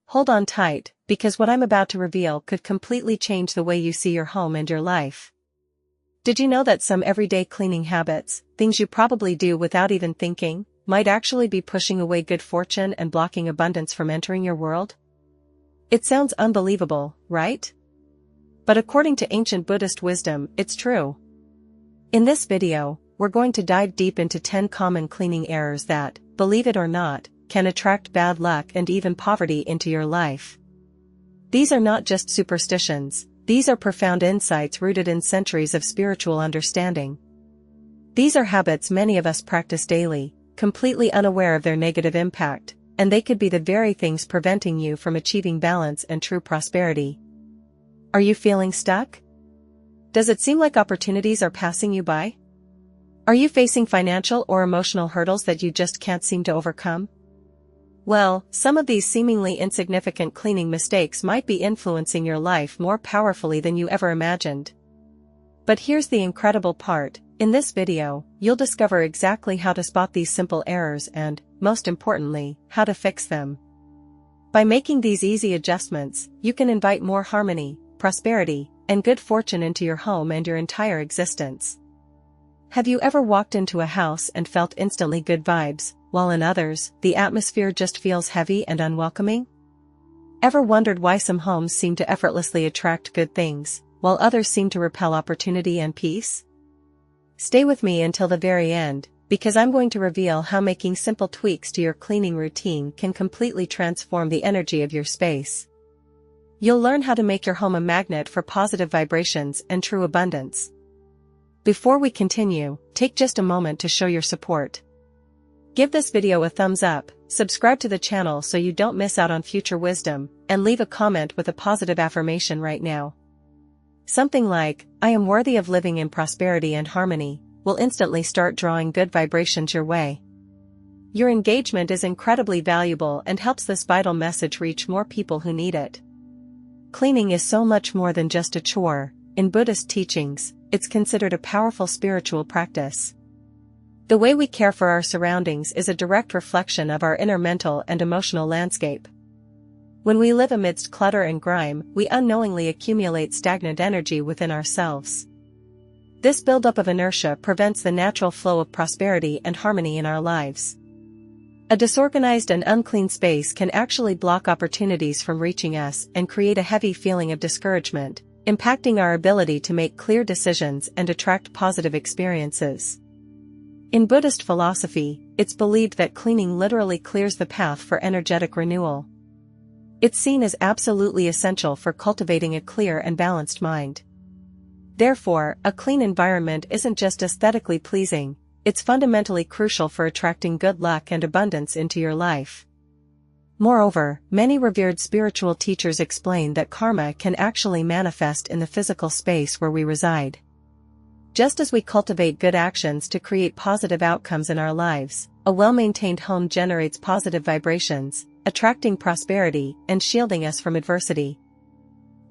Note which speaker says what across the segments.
Speaker 1: Hold on tight, because what I'm about to reveal could completely change the way you see your home and your life. Did you know that some everyday cleaning habits, things you probably do without even thinking, might actually be pushing away good fortune and blocking abundance from entering your world? It sounds unbelievable, right? But according to ancient Buddhist wisdom, it's true. In this video, we're going to dive deep into 10 common cleaning errors that, believe it or not, can attract bad luck and even poverty into your life. These are not just superstitions, these are profound insights rooted in centuries of spiritual understanding. These are habits many of us practice daily, completely unaware of their negative impact, and they could be the very things preventing you from achieving balance and true prosperity. Are you feeling stuck? Does it seem like opportunities are passing you by? Are you facing financial or emotional hurdles that you just can't seem to overcome? Well, some of these seemingly insignificant cleaning mistakes might be influencing your life more powerfully than you ever imagined. But here's the incredible part, in this video, you'll discover exactly how to spot these simple errors and, most importantly, how to fix them. By making these easy adjustments, you can invite more harmony, prosperity, and good fortune into your home and your entire existence. Have you ever walked into a house and felt instantly good vibes, while in others, the atmosphere just feels heavy and unwelcoming? Ever wondered why some homes seem to effortlessly attract good things, while others seem to repel opportunity and peace? Stay with me until the very end, because I'm going to reveal how making simple tweaks to your cleaning routine can completely transform the energy of your space. You'll learn how to make your home a magnet for positive vibrations and true abundance. Before we continue, take just a moment to show your support. Give this video a thumbs up, subscribe to the channel so you don't miss out on future wisdom, and leave a comment with a positive affirmation right now. Something like, "I am worthy of living in prosperity and harmony," will instantly start drawing good vibrations your way. Your engagement is incredibly valuable and helps this vital message reach more people who need it. Cleaning is so much more than just a chore. In Buddhist teachings, it's considered a powerful spiritual practice. The way we care for our surroundings is a direct reflection of our inner mental and emotional landscape. When we live amidst clutter and grime, we unknowingly accumulate stagnant energy within ourselves. This buildup of inertia prevents the natural flow of prosperity and harmony in our lives. A disorganized and unclean space can actually block opportunities from reaching us and create a heavy feeling of discouragement, impacting our ability to make clear decisions and attract positive experiences. In Buddhist philosophy, it's believed that cleaning literally clears the path for energetic renewal. It's seen as absolutely essential for cultivating a clear and balanced mind. Therefore, a clean environment isn't just aesthetically pleasing, it's fundamentally crucial for attracting good luck and abundance into your life. Moreover, many revered spiritual teachers explain that karma can actually manifest in the physical space where we reside. Just as we cultivate good actions to create positive outcomes in our lives, a well-maintained home generates positive vibrations, attracting prosperity and shielding us from adversity.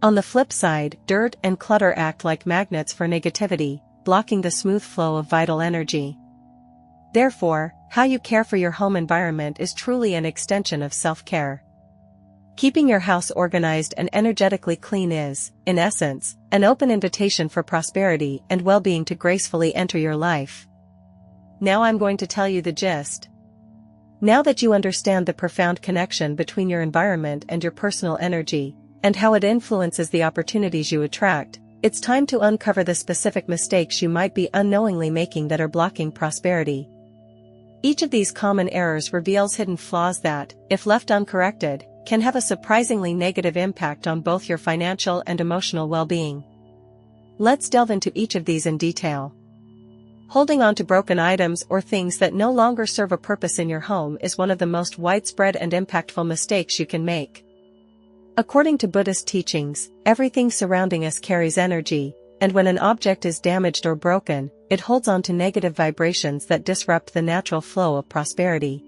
Speaker 1: On the flip side, dirt and clutter act like magnets for negativity, blocking the smooth flow of vital energy. Therefore, how you care for your home environment is truly an extension of self-care. Keeping your house organized and energetically clean is, in essence, an open invitation for prosperity and well-being to gracefully enter your life. Now I'm going to tell you the gist. Now that you understand the profound connection between your environment and your personal energy, and how it influences the opportunities you attract, it's time to uncover the specific mistakes you might be unknowingly making that are blocking prosperity. Each of these common errors reveals hidden flaws that, if left uncorrected, can have a surprisingly negative impact on both your financial and emotional well-being. Let's delve into each of these in detail. Holding on to broken items or things that no longer serve a purpose in your home is one of the most widespread and impactful mistakes you can make. According to Buddhist teachings, everything surrounding us carries energy, and when an object is damaged or broken, it holds on to negative vibrations that disrupt the natural flow of prosperity.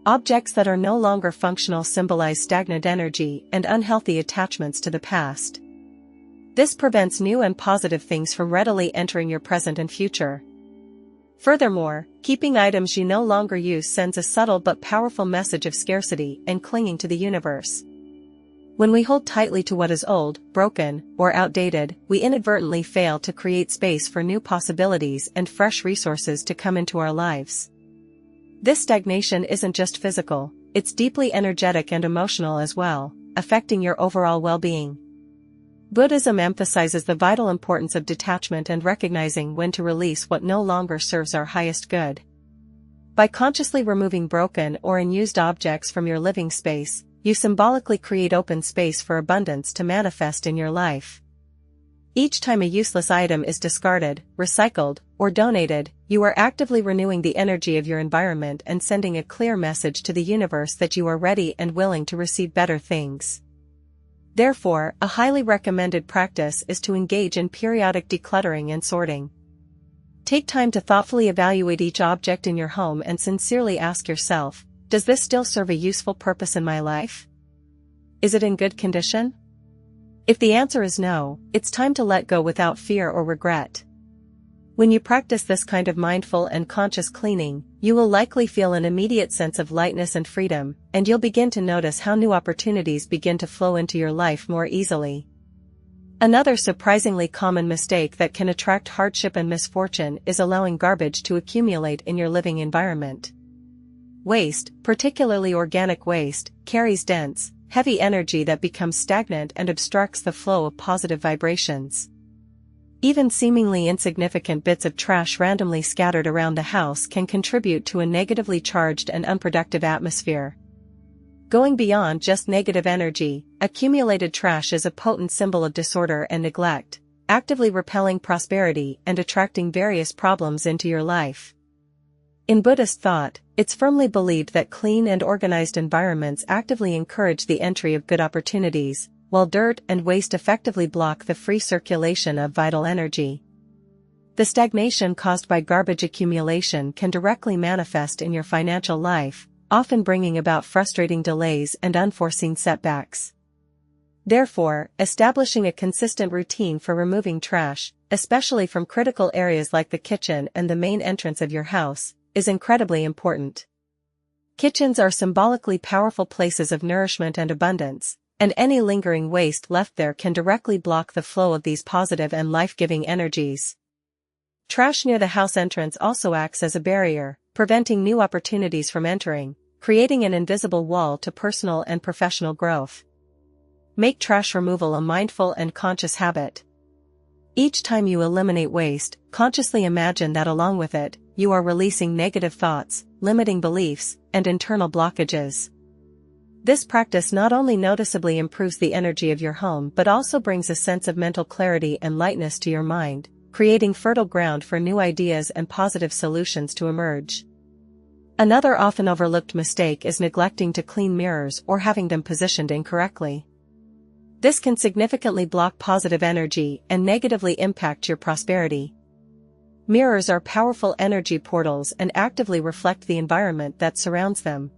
Speaker 1: Objects that are no longer functional symbolize stagnant energy and unhealthy attachments to the past. This prevents new and positive things from readily entering your present and future. Furthermore, keeping items you no longer use sends a subtle but powerful message of scarcity and clinging to the universe. When we hold tightly to what is old, broken, or outdated, we inadvertently fail to create space for new possibilities and fresh resources to come into our lives. This stagnation isn't just physical, it's deeply energetic and emotional as well, affecting your overall well-being. Buddhism emphasizes the vital importance of detachment and recognizing when to release what no longer serves our highest good. By consciously removing broken or unused objects from your living space, you symbolically create open space for abundance to manifest in your life. Each time a useless item is discarded, recycled, or donated, you are actively renewing the energy of your environment and sending a clear message to the universe that you are ready and willing to receive better things. Therefore, a highly recommended practice is to engage in periodic decluttering and sorting. Take time to thoughtfully evaluate each object in your home and sincerely ask yourself, does this still serve a useful purpose in my life? Is it in good condition? If the answer is no, it's time to let go without fear or regret. When you practice this kind of mindful and conscious cleaning, you will likely feel an immediate sense of lightness and freedom, and you'll begin to notice how new opportunities begin to flow into your life more easily. Another surprisingly common mistake that can attract hardship and misfortune is allowing garbage to accumulate in your living environment. Waste, particularly organic waste, carries dense, heavy energy that becomes stagnant and obstructs the flow of positive vibrations. Even seemingly insignificant bits of trash randomly scattered around the house can contribute to a negatively charged and unproductive atmosphere. Going beyond just negative energy, accumulated trash is a potent symbol of disorder and neglect, actively repelling prosperity and attracting various problems into your life. In Buddhist thought, it's firmly believed that clean and organized environments actively encourage the entry of good opportunities, while dirt and waste effectively block the free circulation of vital energy. The stagnation caused by garbage accumulation can directly manifest in your financial life, often bringing about frustrating delays and unforeseen setbacks. Therefore, establishing a consistent routine for removing trash, especially from critical areas like the kitchen and the main entrance of your house, is incredibly important. Kitchens are symbolically powerful places of nourishment and abundance, and any lingering waste left there can directly block the flow of these positive and life-giving energies. Trash near the house entrance also acts as a barrier, preventing new opportunities from entering, creating an invisible wall to personal and professional growth. Make trash removal a mindful and conscious habit. Each time you eliminate waste, consciously imagine that along with it, you are releasing negative thoughts, limiting beliefs, and internal blockages. This practice not only noticeably improves the energy of your home but also brings a sense of mental clarity and lightness to your mind, creating fertile ground for new ideas and positive solutions to emerge. Another often overlooked mistake is neglecting to clean mirrors or having them positioned incorrectly. This can significantly block positive energy and negatively impact your prosperity. Mirrors are powerful energy portals and actively reflect the environment that surrounds them.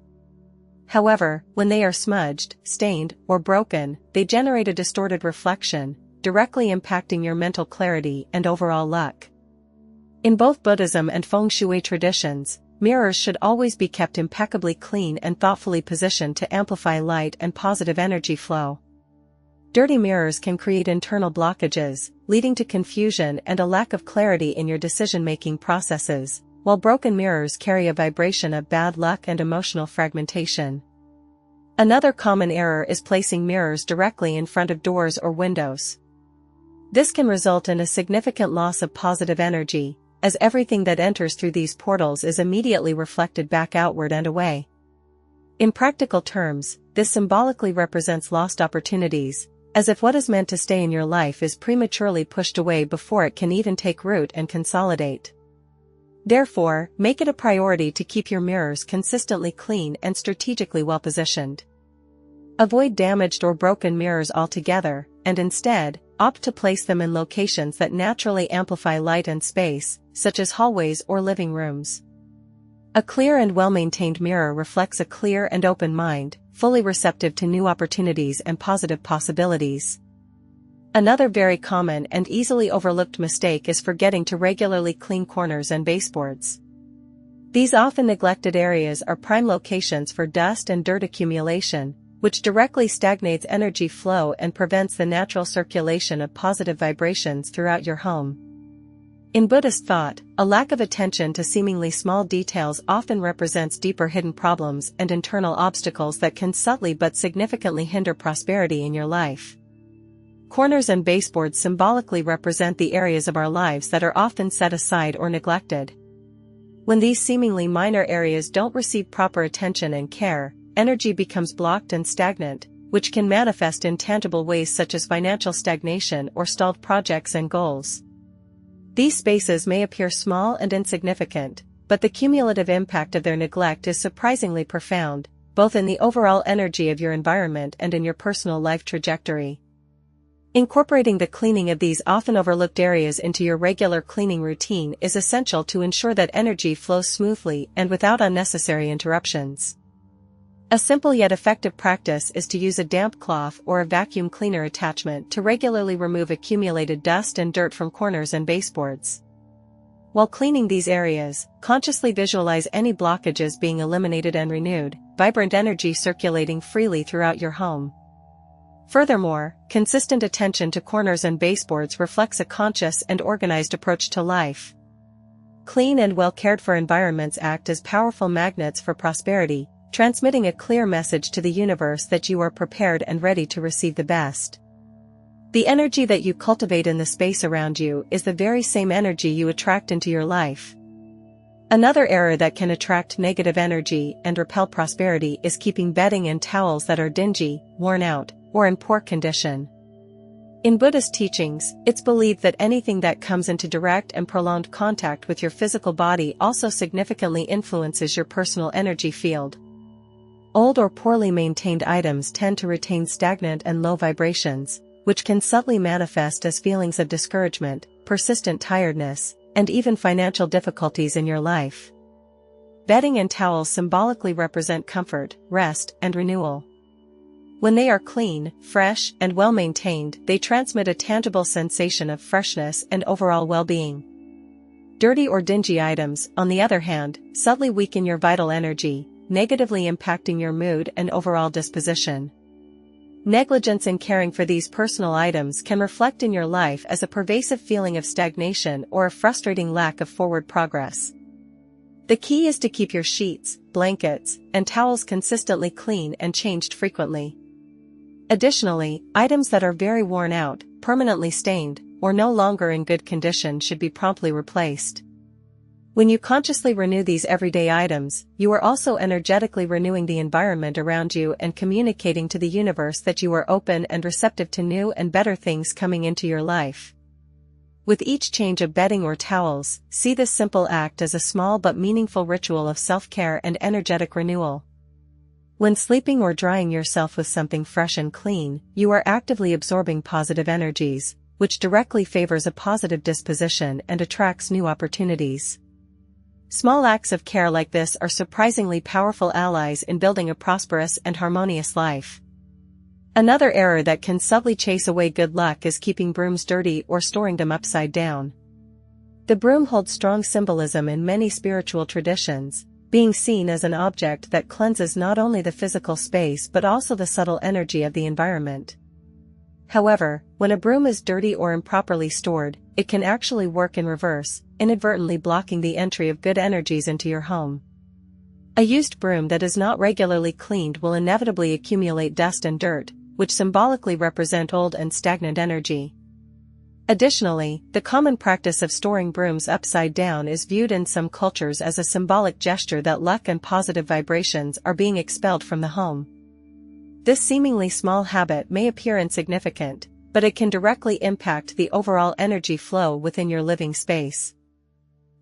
Speaker 1: However, when they are smudged, stained, or broken, they generate a distorted reflection, directly impacting your mental clarity and overall luck. In both Buddhism and Feng Shui traditions, mirrors should always be kept impeccably clean and thoughtfully positioned to amplify light and positive energy flow. Dirty mirrors can create internal blockages, leading to confusion and a lack of clarity in your decision-making processes, while broken mirrors carry a vibration of bad luck and emotional fragmentation. Another common error is placing mirrors directly in front of doors or windows. This can result in a significant loss of positive energy, as everything that enters through these portals is immediately reflected back outward and away. In practical terms, this symbolically represents lost opportunities, as if what is meant to stay in your life is prematurely pushed away before it can even take root and consolidate. Therefore, make it a priority to keep your mirrors consistently clean and strategically well positioned. Avoid damaged or broken mirrors altogether, and instead, opt to place them in locations that naturally amplify light and space, such as hallways or living rooms. A clear and well-maintained mirror reflects a clear and open mind, fully receptive to new opportunities and positive possibilities. Another very common and easily overlooked mistake is forgetting to regularly clean corners and baseboards. These often neglected areas are prime locations for dust and dirt accumulation, which directly stagnates energy flow and prevents the natural circulation of positive vibrations throughout your home. In Buddhist thought, a lack of attention to seemingly small details often represents deeper hidden problems and internal obstacles that can subtly but significantly hinder prosperity in your life. Corners and baseboards symbolically represent the areas of our lives that are often set aside or neglected. When these seemingly minor areas don't receive proper attention and care, energy becomes blocked and stagnant, which can manifest in tangible ways such as financial stagnation or stalled projects and goals. These spaces may appear small and insignificant, but the cumulative impact of their neglect is surprisingly profound, both in the overall energy of your environment and in your personal life trajectory. Incorporating the cleaning of these often overlooked areas into your regular cleaning routine is essential to ensure that energy flows smoothly and without unnecessary interruptions. A simple yet effective practice is to use a damp cloth or a vacuum cleaner attachment to regularly remove accumulated dust and dirt from corners and baseboards. While cleaning these areas, consciously visualize any blockages being eliminated and renewed, vibrant energy circulating freely throughout your home. Furthermore, consistent attention to corners and baseboards reflects a conscious and organized approach to life. Clean and well cared for environments act as powerful magnets for prosperity, transmitting a clear message to the universe that you are prepared and ready to receive the best. The energy that you cultivate in the space around you is the very same energy you attract into your life. Another error that can attract negative energy and repel prosperity is keeping bedding and towels that are dingy, worn out, or in poor condition. In Buddhist teachings, it's believed that anything that comes into direct and prolonged contact with your physical body also significantly influences your personal energy field. Old or poorly maintained items tend to retain stagnant and low vibrations, which can subtly manifest as feelings of discouragement, persistent tiredness, and even financial difficulties in your life. Bedding and towels symbolically represent comfort, rest, and renewal. When they are clean, fresh, and well-maintained, they transmit a tangible sensation of freshness and overall well-being. Dirty or dingy items, on the other hand, subtly weaken your vital energy, negatively impacting your mood and overall disposition. Negligence in caring for these personal items can reflect in your life as a pervasive feeling of stagnation or a frustrating lack of forward progress. The key is to keep your sheets, blankets, and towels consistently clean and changed frequently. Additionally, items that are very worn out, permanently stained, or no longer in good condition should be promptly replaced. When you consciously renew these everyday items, you are also energetically renewing the environment around you and communicating to the universe that you are open and receptive to new and better things coming into your life. With each change of bedding or towels, see this simple act as a small but meaningful ritual of self-care and energetic renewal. When sleeping or drying yourself with something fresh and clean, you are actively absorbing positive energies, which directly favors a positive disposition and attracts new opportunities. Small acts of care like this are surprisingly powerful allies in building a prosperous and harmonious life. Another error that can subtly chase away good luck is keeping brooms dirty or storing them upside down. The broom holds strong symbolism in many spiritual traditions, being seen as an object that cleanses not only the physical space but also the subtle energy of the environment. However, when a broom is dirty or improperly stored, it can actually work in reverse, inadvertently blocking the entry of good energies into your home. A used broom that is not regularly cleaned will inevitably accumulate dust and dirt, which symbolically represent old and stagnant energy. Additionally, the common practice of storing brooms upside down is viewed in some cultures as a symbolic gesture that luck and positive vibrations are being expelled from the home. This seemingly small habit may appear insignificant, but it can directly impact the overall energy flow within your living space.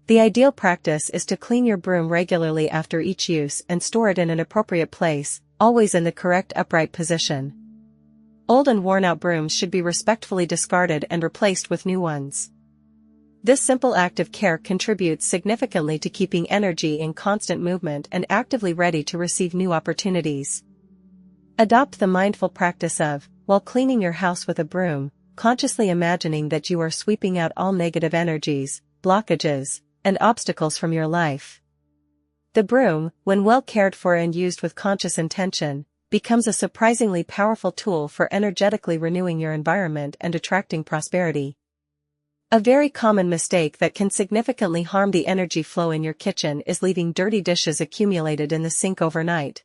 Speaker 1: The ideal practice is to clean your broom regularly after each use and store it in an appropriate place, always in the correct upright position. Old and worn-out brooms should be respectfully discarded and replaced with new ones. This simple act of care contributes significantly to keeping energy in constant movement and actively ready to receive new opportunities. Adopt the mindful practice of, while cleaning your house with a broom, consciously imagining that you are sweeping out all negative energies, blockages, and obstacles from your life. The broom, when well cared for and used with conscious intention, becomes a surprisingly powerful tool for energetically renewing your environment and attracting prosperity. A very common mistake that can significantly harm the energy flow in your kitchen is leaving dirty dishes accumulated in the sink overnight.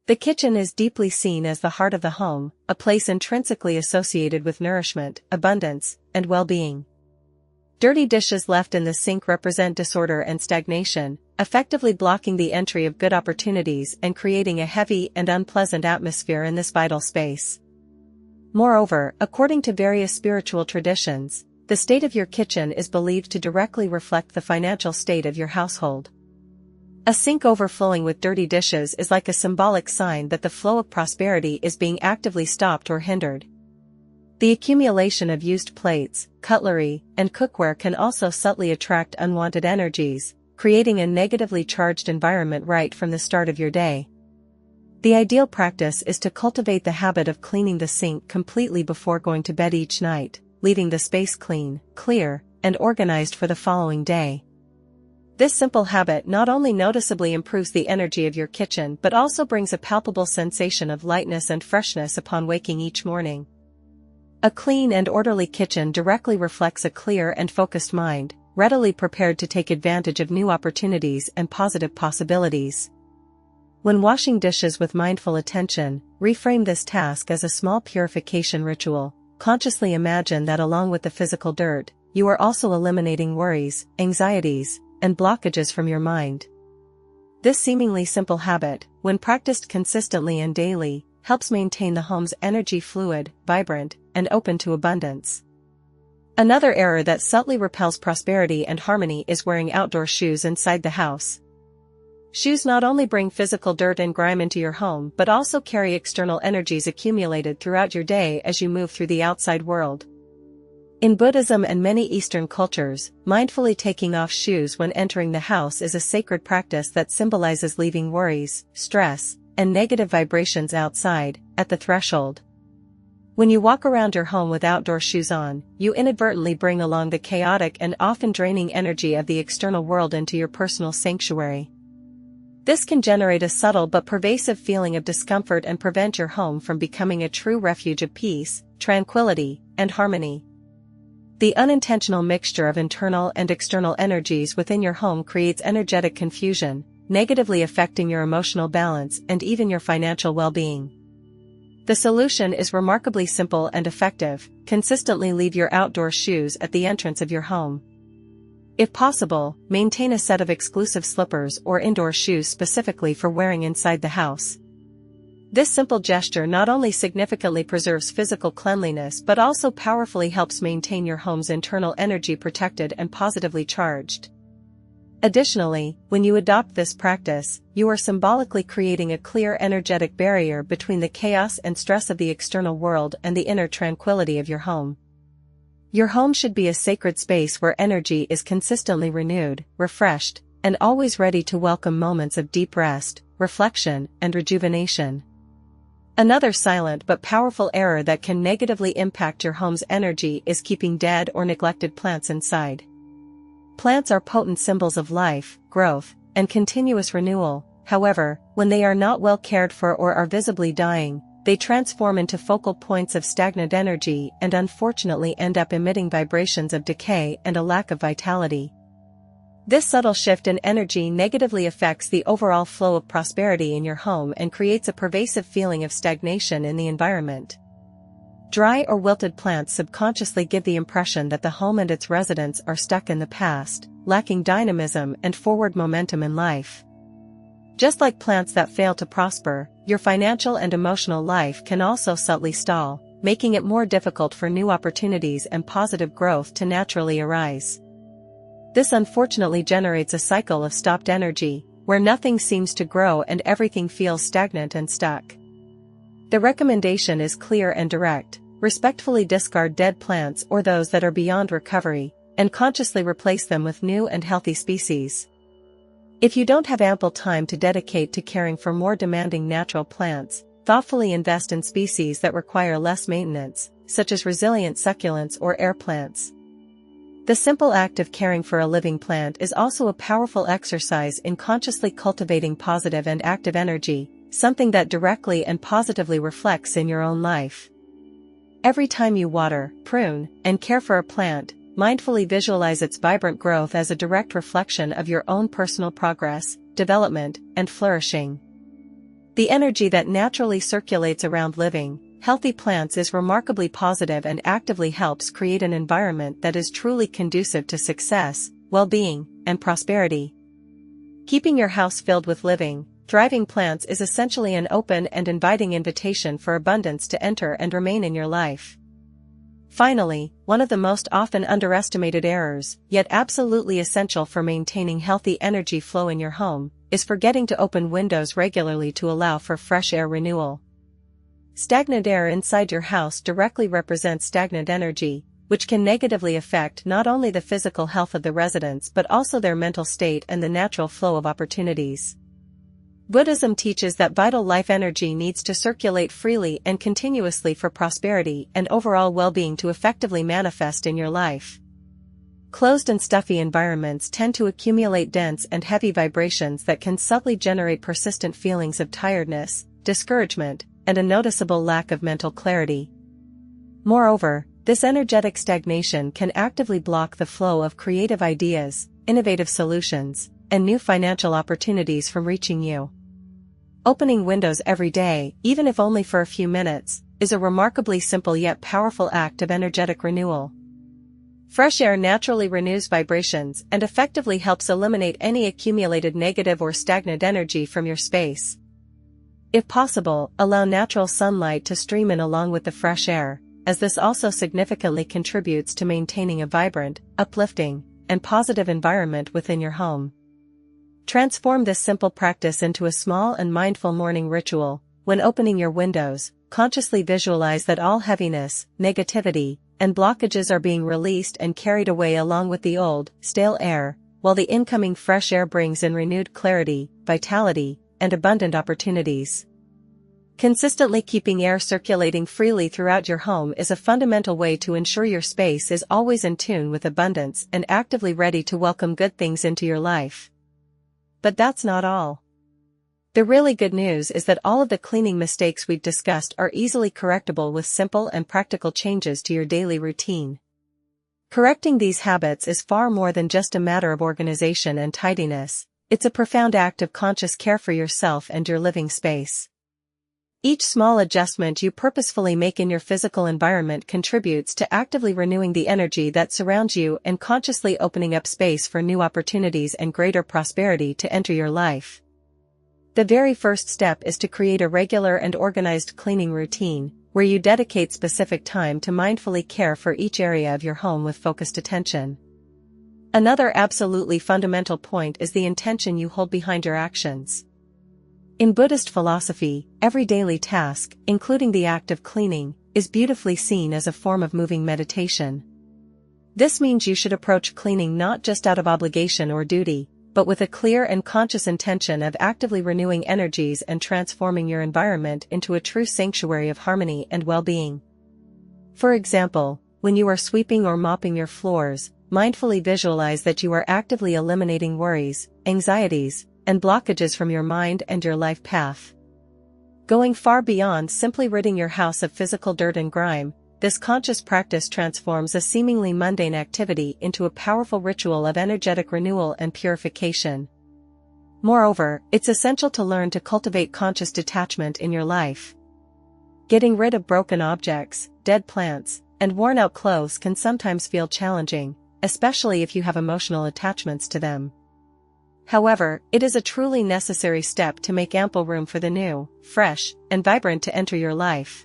Speaker 1: The kitchen is deeply seen as the heart of the home, a place intrinsically associated with nourishment, abundance, and well-being. Dirty dishes left in the sink represent disorder and stagnation, effectively blocking the entry of good opportunities and creating a heavy and unpleasant atmosphere in this vital space. Moreover, according to various spiritual traditions, the state of your kitchen is believed to directly reflect the financial state of your household. A sink overflowing with dirty dishes is like a symbolic sign that the flow of prosperity is being actively stopped or hindered. The accumulation of used plates, cutlery, and cookware can also subtly attract unwanted energies, creating a negatively charged environment right from the start of your day. The ideal practice is to cultivate the habit of cleaning the sink completely before going to bed each night, leaving the space clean, clear, and organized for the following day. This simple habit not only noticeably improves the energy of your kitchen but also brings a palpable sensation of lightness and freshness upon waking each morning. A clean and orderly kitchen directly reflects a clear and focused mind, readily prepared to take advantage of new opportunities and positive possibilities. When washing dishes with mindful attention, reframe this task as a small purification ritual. Consciously imagine that along with the physical dirt, you are also eliminating worries, anxieties, and blockages from your mind. This seemingly simple habit, when practiced consistently and daily, helps maintain the home's energy fluid, vibrant, and open to abundance. Another error that subtly repels prosperity and harmony is wearing outdoor shoes inside the house. Shoes not only bring physical dirt and grime into your home but also carry external energies accumulated throughout your day as you move through the outside world. In Buddhism and many Eastern cultures, mindfully taking off shoes when entering the house is a sacred practice that symbolizes leaving worries, stress, and negative vibrations outside, at the threshold. When you walk around your home with outdoor shoes on, you inadvertently bring along the chaotic and often draining energy of the external world into your personal sanctuary. This can generate a subtle but pervasive feeling of discomfort and prevent your home from becoming a true refuge of peace, tranquility, and harmony. The unintentional mixture of internal and external energies within your home creates energetic confusion, negatively affecting your emotional balance and even your financial well-being. The solution is remarkably simple and effective: consistently leave your outdoor shoes at the entrance of your home. If possible, maintain a set of exclusive slippers or indoor shoes specifically for wearing inside the house. This simple gesture not only significantly preserves physical cleanliness but also powerfully helps maintain your home's internal energy protected and positively charged. Additionally, when you adopt this practice, you are symbolically creating a clear energetic barrier between the chaos and stress of the external world and the inner tranquility of your home. Your home should be a sacred space where energy is consistently renewed, refreshed, and always ready to welcome moments of deep rest, reflection, and rejuvenation. Another silent but powerful error that can negatively impact your home's energy is keeping dead or neglected plants inside. Plants are potent symbols of life, growth, and continuous renewal. However, when they are not well cared for or are visibly dying, they transform into focal points of stagnant energy and unfortunately end up emitting vibrations of decay and a lack of vitality. This subtle shift in energy negatively affects the overall flow of prosperity in your home and creates a pervasive feeling of stagnation in the environment. Dry or wilted plants subconsciously give the impression that the home and its residents are stuck in the past, lacking dynamism and forward momentum in life. Just like plants that fail to prosper, your financial and emotional life can also subtly stall, making it more difficult for new opportunities and positive growth to naturally arise. This unfortunately generates a cycle of stopped energy, where nothing seems to grow and everything feels stagnant and stuck. The recommendation is clear and direct: respectfully discard dead plants or those that are beyond recovery, and consciously replace them with new and healthy species. If you don't have ample time to dedicate to caring for more demanding natural plants, thoughtfully invest in species that require less maintenance, such as resilient succulents or air plants. The simple act of caring for a living plant is also a powerful exercise in consciously cultivating positive and active energy, something that directly and positively reflects in your own life. Every time you water, prune, and care for a plant, mindfully visualize its vibrant growth as a direct reflection of your own personal progress, development, and flourishing. The energy that naturally circulates around living, healthy plants is remarkably positive and actively helps create an environment that is truly conducive to success, well-being, and prosperity. Keeping your house filled with living, thriving plants is essentially an open and inviting invitation for abundance to enter and remain in your life. Finally, one of the most often underestimated errors, yet absolutely essential for maintaining healthy energy flow in your home, is forgetting to open windows regularly to allow for fresh air renewal. Stagnant air inside your house directly represents stagnant energy, which can negatively affect not only the physical health of the residents but also their mental state and the natural flow of opportunities. Buddhism teaches that vital life energy needs to circulate freely and continuously for prosperity and overall well-being to effectively manifest in your life. Closed and stuffy environments tend to accumulate dense and heavy vibrations that can subtly generate persistent feelings of tiredness, discouragement, and a noticeable lack of mental clarity. Moreover, this energetic stagnation can actively block the flow of creative ideas, innovative solutions, and new financial opportunities from reaching you. Opening windows every day, even if only for a few minutes, is a remarkably simple yet powerful act of energetic renewal. Fresh air naturally renews vibrations and effectively helps eliminate any accumulated negative or stagnant energy from your space. If possible, allow natural sunlight to stream in along with the fresh air, as this also significantly contributes to maintaining a vibrant, uplifting, and positive environment within your home. Transform this simple practice into a small and mindful morning ritual. When opening your windows, consciously visualize that all heaviness, negativity, and blockages are being released and carried away along with the old, stale air, while the incoming fresh air brings in renewed clarity, vitality, and abundant opportunities. Consistently keeping air circulating freely throughout your home is a fundamental way to ensure your space is always in tune with abundance and actively ready to welcome good things into your life. But that's not all. The really good news is that all of the cleaning mistakes we've discussed are easily correctable with simple and practical changes to your daily routine. Correcting these habits is far more than just a matter of organization and tidiness. It's a profound act of conscious care for yourself and your living space. Each small adjustment you purposefully make in your physical environment contributes to actively renewing the energy that surrounds you and consciously opening up space for new opportunities and greater prosperity to enter your life. The very first step is to create a regular and organized cleaning routine, where you dedicate specific time to mindfully care for each area of your home with focused attention. Another absolutely fundamental point is the intention you hold behind your actions. In Buddhist philosophy, every daily task, including the act of cleaning, is beautifully seen as a form of moving meditation. This means you should approach cleaning not just out of obligation or duty, but with a clear and conscious intention of actively renewing energies and transforming your environment into a true sanctuary of harmony and well-being. For example, when you are sweeping or mopping your floors, mindfully visualize that you are actively eliminating worries, anxieties, and blockages from your mind and your life path. Going far beyond simply ridding your house of physical dirt and grime, this conscious practice transforms a seemingly mundane activity into a powerful ritual of energetic renewal and purification. Moreover, it's essential to learn to cultivate conscious detachment in your life. Getting rid of broken objects, dead plants, and worn-out clothes can sometimes feel challenging, especially if you have emotional attachments to them. However, it is a truly necessary step to make ample room for the new, fresh, and vibrant to enter your life.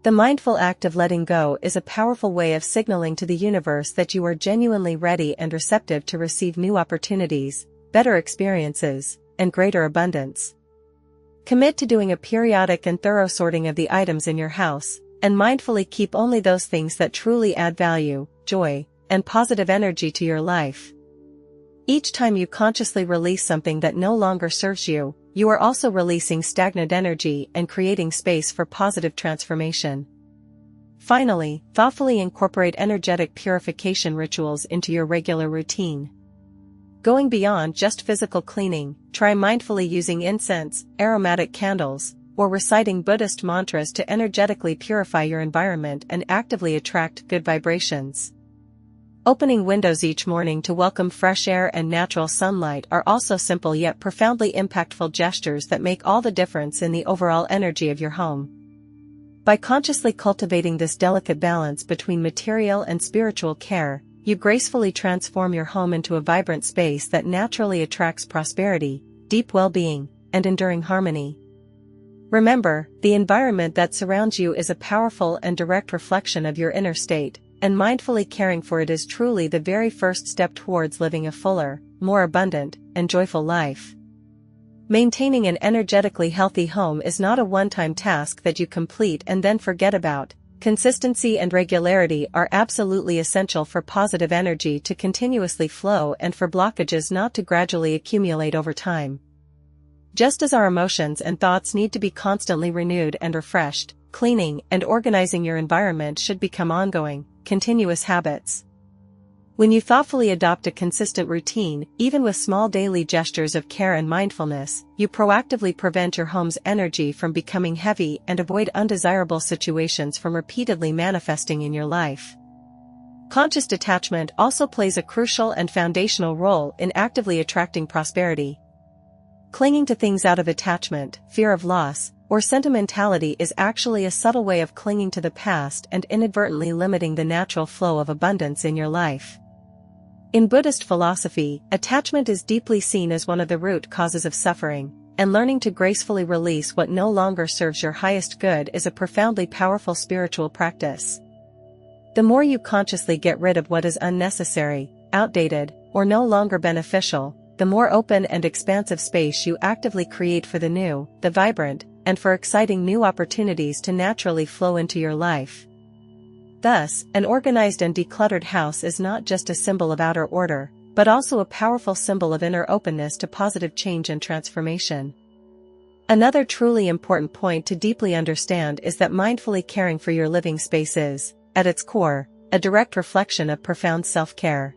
Speaker 1: The mindful act of letting go is a powerful way of signaling to the universe that you are genuinely ready and receptive to receive new opportunities, better experiences, and greater abundance. Commit to doing a periodic and thorough sorting of the items in your house, and mindfully keep only those things that truly add value, joy, and positive energy to your life. Each time you consciously release something that no longer serves you, you are also releasing stagnant energy and creating space for positive transformation. Finally, thoughtfully incorporate energetic purification rituals into your regular routine. Going beyond just physical cleaning, try mindfully using incense, aromatic candles, or reciting Buddhist mantras to energetically purify your environment and actively attract good vibrations. Opening windows each morning to welcome fresh air and natural sunlight are also simple yet profoundly impactful gestures that make all the difference in the overall energy of your home. By consciously cultivating this delicate balance between material and spiritual care, you gracefully transform your home into a vibrant space that naturally attracts prosperity, deep well-being, and enduring harmony. Remember, the environment that surrounds you is a powerful and direct reflection of your inner state, and mindfully caring for it is truly the very first step towards living a fuller, more abundant, and joyful life. Maintaining an energetically healthy home is not a one-time task that you complete and then forget about. Consistency and regularity are absolutely essential for positive energy to continuously flow and for blockages not to gradually accumulate over time. Just as our emotions and thoughts need to be constantly renewed and refreshed, cleaning and organizing your environment should become ongoing, continuous habits. When you thoughtfully adopt a consistent routine, even with small daily gestures of care and mindfulness, you proactively prevent your home's energy from becoming heavy and avoid undesirable situations from repeatedly manifesting in your life. Conscious detachment also plays a crucial and foundational role in actively attracting prosperity. Clinging to things out of attachment, fear of loss, or sentimentality is actually a subtle way of clinging to the past and inadvertently limiting the natural flow of abundance in your life. In Buddhist philosophy, attachment is deeply seen as one of the root causes of suffering, and learning to gracefully release what no longer serves your highest good is a profoundly powerful spiritual practice. The more you consciously get rid of what is unnecessary, outdated, or no longer beneficial, the more open and expansive space you actively create for the new, the vibrant, and for exciting new opportunities to naturally flow into your life. Thus, an organized and decluttered house is not just a symbol of outer order, but also a powerful symbol of inner openness to positive change and transformation. Another truly important point to deeply understand is that mindfully caring for your living space is, at its core, a direct reflection of profound self-care.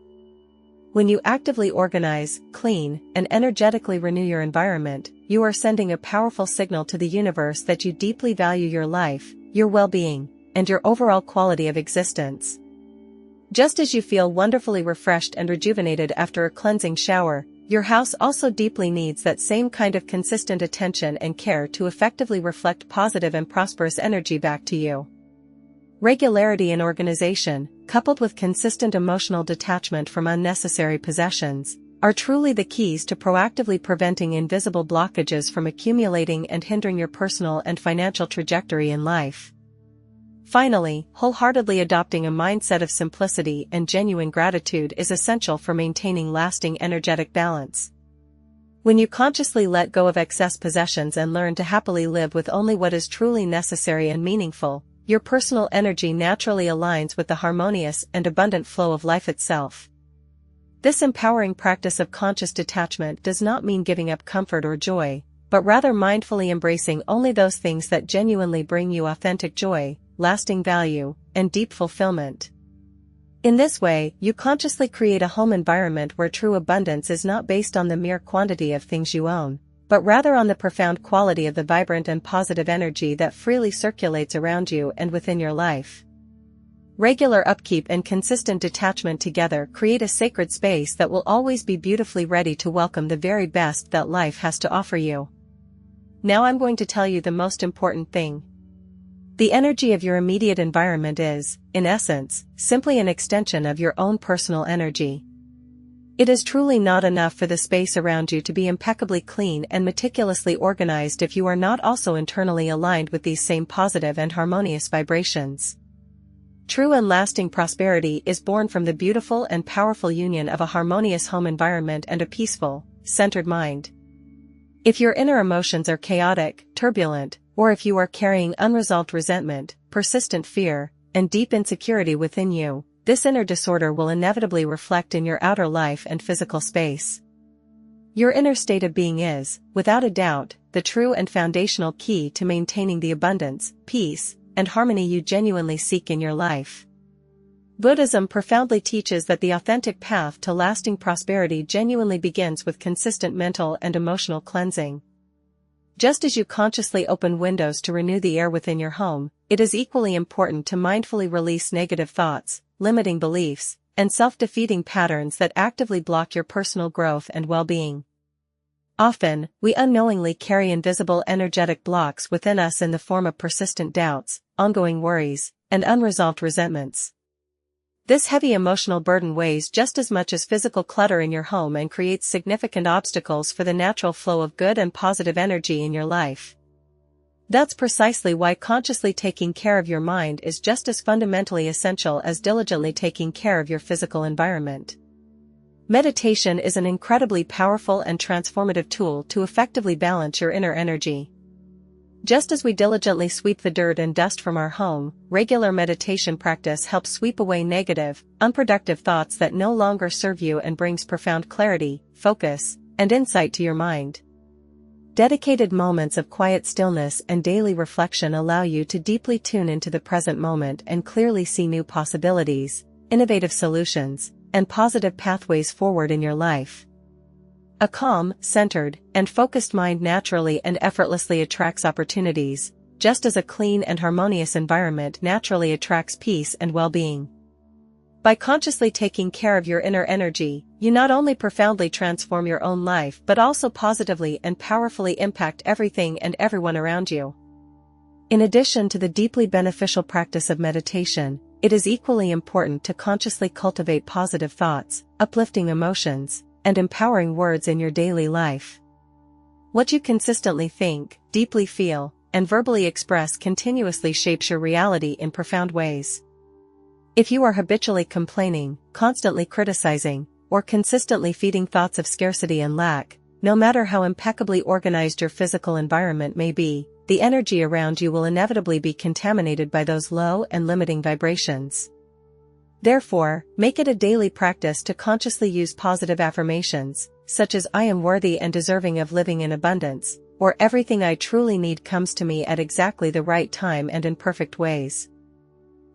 Speaker 1: When you actively organize, clean, and energetically renew your environment, you are sending a powerful signal to the universe that you deeply value your life, your well-being, and your overall quality of existence. Just as you feel wonderfully refreshed and rejuvenated after a cleansing shower, your house also deeply needs that same kind of consistent attention and care to effectively reflect positive and prosperous energy back to you. Regularity in organization, coupled with consistent emotional detachment from unnecessary possessions, are truly the keys to proactively preventing invisible blockages from accumulating and hindering your personal and financial trajectory in life. Finally, wholeheartedly adopting a mindset of simplicity and genuine gratitude is essential for maintaining lasting energetic balance. When you consciously let go of excess possessions and learn to happily live with only what is truly necessary and meaningful, your personal energy naturally aligns with the harmonious and abundant flow of life itself. This empowering practice of conscious detachment does not mean giving up comfort or joy, but rather mindfully embracing only those things that genuinely bring you authentic joy, lasting value, and deep fulfillment. In this way, you consciously create a home environment where true abundance is not based on the mere quantity of things you own, but rather on the profound quality of the vibrant and positive energy that freely circulates around you and within your life. Regular upkeep and consistent detachment together create a sacred space that will always be beautifully ready to welcome the very best that life has to offer you. Now I'm going to tell you the most important thing. The energy of your immediate environment is, in essence, simply an extension of your own personal energy. It is truly not enough for the space around you to be impeccably clean and meticulously organized if you are not also internally aligned with these same positive and harmonious vibrations. True and lasting prosperity is born from the beautiful and powerful union of a harmonious home environment and a peaceful, centered mind. If your inner emotions are chaotic, turbulent, or if you are carrying unresolved resentment, persistent fear, and deep insecurity within you, this inner disorder will inevitably reflect in your outer life and physical space. Your inner state of being is, without a doubt, the true and foundational key to maintaining the abundance, peace, and harmony you genuinely seek in your life. Buddhism profoundly teaches that the authentic path to lasting prosperity genuinely begins with consistent mental and emotional cleansing. Just as you consciously open windows to renew the air within your home, it is equally important to mindfully release negative thoughts, limiting beliefs, and self-defeating patterns that actively block your personal growth and well-being. Often, we unknowingly carry invisible energetic blocks within us in the form of persistent doubts, ongoing worries, and unresolved resentments. This heavy emotional burden weighs just as much as physical clutter in your home and creates significant obstacles for the natural flow of good and positive energy in your life. That's precisely why consciously taking care of your mind is just as fundamentally essential as diligently taking care of your physical environment. Meditation is an incredibly powerful and transformative tool to effectively balance your inner energy. Just as we diligently sweep the dirt and dust from our home, regular meditation practice helps sweep away negative, unproductive thoughts that no longer serve you and brings profound clarity, focus, and insight to your mind. Dedicated moments of quiet stillness and daily reflection allow you to deeply tune into the present moment and clearly see new possibilities, innovative solutions, and positive pathways forward in your life. A calm, centered, and focused mind naturally and effortlessly attracts opportunities, just as a clean and harmonious environment naturally attracts peace and well-being. By consciously taking care of your inner energy, you not only profoundly transform your own life but also positively and powerfully impact everything and everyone around you. In addition to the deeply beneficial practice of meditation, it is equally important to consciously cultivate positive thoughts, uplifting emotions, and empowering words in your daily life. What you consistently think, deeply feel, and verbally express continuously shapes your reality in profound ways. If you are habitually complaining, constantly criticizing, or consistently feeding thoughts of scarcity and lack, no matter how impeccably organized your physical environment may be, the energy around you will inevitably be contaminated by those low and limiting vibrations. Therefore, make it a daily practice to consciously use positive affirmations, such as "I am worthy and deserving of living in abundance," or "Everything I truly need comes to me at exactly the right time and in perfect ways."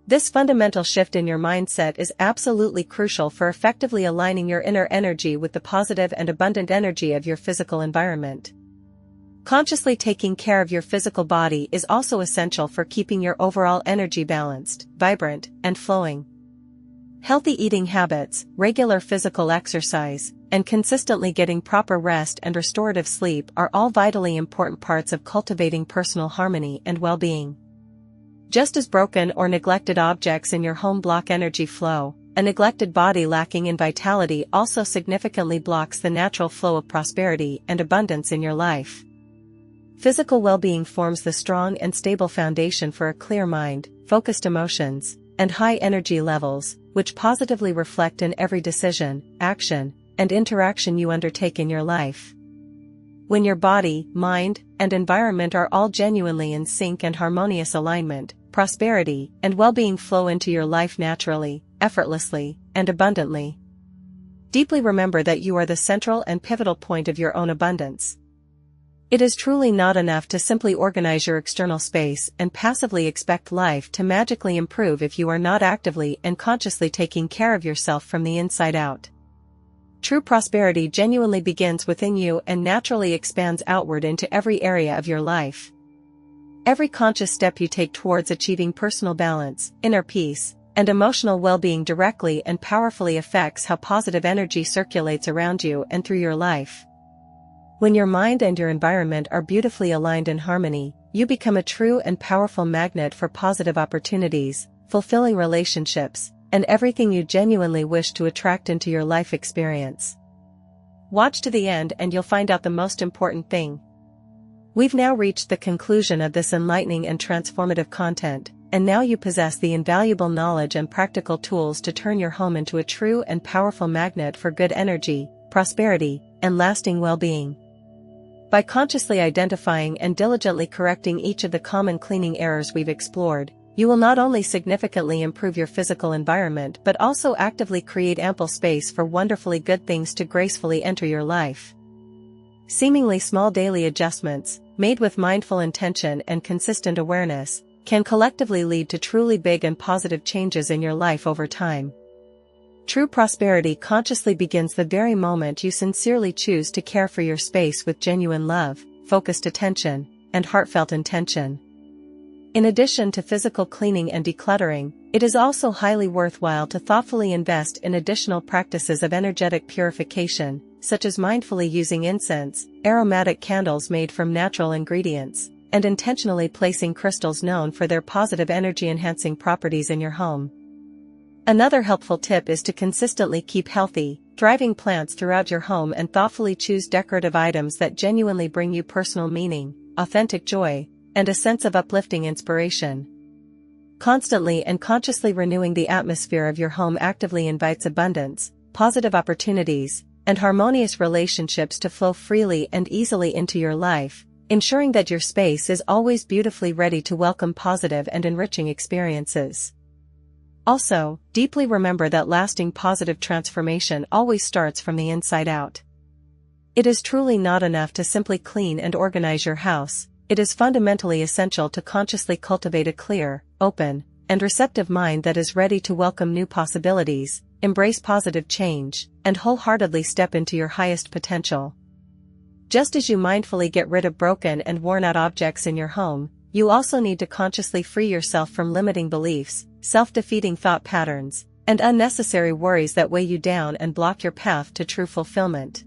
Speaker 1: This fundamental shift in your mindset is absolutely crucial for effectively aligning your inner energy with the positive and abundant energy of your physical environment. Consciously taking care of your physical body is also essential for keeping your overall energy balanced, vibrant, and flowing. Healthy eating habits, regular physical exercise, and consistently getting proper rest and restorative sleep are all vitally important parts of cultivating personal harmony and well-being. Just as broken or neglected objects in your home block energy flow, a neglected body lacking in vitality also significantly blocks the natural flow of prosperity and abundance in your life. Physical well-being forms the strong and stable foundation for a clear mind, focused emotions, and high energy levels, which positively reflect in every decision, action, and interaction you undertake in your life. When your body, mind, and environment are all genuinely in sync and harmonious alignment, prosperity and well-being flow into your life naturally, effortlessly, and abundantly. Deeply remember that you are the central and pivotal point of your own abundance. It is truly not enough to simply organize your external space and passively expect life to magically improve if you are not actively and consciously taking care of yourself from the inside out. True prosperity genuinely begins within you and naturally expands outward into every area of your life. Every conscious step you take towards achieving personal balance, inner peace, and emotional well-being directly and powerfully affects how positive energy circulates around you and through your life. When your mind and your environment are beautifully aligned in harmony, you become a true and powerful magnet for positive opportunities, fulfilling relationships, and everything you genuinely wish to attract into your life experience. Watch to the end and you'll find out the most important thing. We've now reached the conclusion of this enlightening and transformative content, and now you possess the invaluable knowledge and practical tools to turn your home into a true and powerful magnet for good energy, prosperity, and lasting well-being. By consciously identifying and diligently correcting each of the common cleaning errors we've explored, you will not only significantly improve your physical environment but also actively create ample space for wonderfully good things to gracefully enter your life. Seemingly small daily adjustments, made with mindful intention and consistent awareness, can collectively lead to truly big and positive changes in your life over time. True prosperity consciously begins the very moment you sincerely choose to care for your space with genuine love, focused attention, and heartfelt intention. In addition to physical cleaning and decluttering, it is also highly worthwhile to thoughtfully invest in additional practices of energetic purification, such as mindfully using incense, aromatic candles made from natural ingredients, and intentionally placing crystals known for their positive energy-enhancing properties in your home. Another helpful tip is to consistently keep healthy, thriving plants throughout your home and thoughtfully choose decorative items that genuinely bring you personal meaning, authentic joy, and a sense of uplifting inspiration. Constantly and consciously renewing the atmosphere of your home actively invites abundance, positive opportunities, and harmonious relationships to flow freely and easily into your life, ensuring that your space is always beautifully ready to welcome positive and enriching experiences. Also, deeply remember that lasting positive transformation always starts from the inside out. It is truly not enough to simply clean and organize your house. It is fundamentally essential to consciously cultivate a clear, open, and receptive mind that is ready to welcome new possibilities, embrace positive change, and wholeheartedly step into your highest potential. Just as you mindfully get rid of broken and worn-out objects in your home, you also need to consciously free yourself from limiting beliefs, self-defeating thought patterns, and unnecessary worries that weigh you down and block your path to true fulfillment.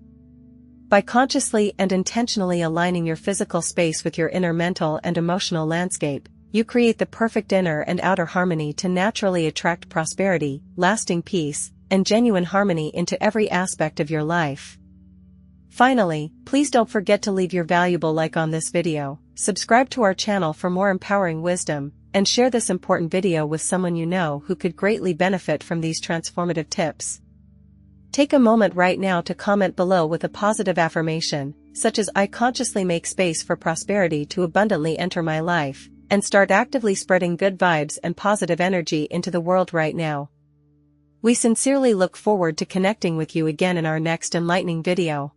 Speaker 1: By consciously and intentionally aligning your physical space with your inner mental and emotional landscape, you create the perfect inner and outer harmony to naturally attract prosperity, lasting peace, and genuine harmony into every aspect of your life. Finally, please don't forget to leave your valuable like on this video, subscribe to our channel for more empowering wisdom, and share this important video with someone you know who could greatly benefit from these transformative tips. Take a moment right now to comment below with a positive affirmation, such as "I consciously make space for prosperity to abundantly enter my life," and start actively spreading good vibes and positive energy into the world right now. We sincerely look forward to connecting with you again in our next enlightening video.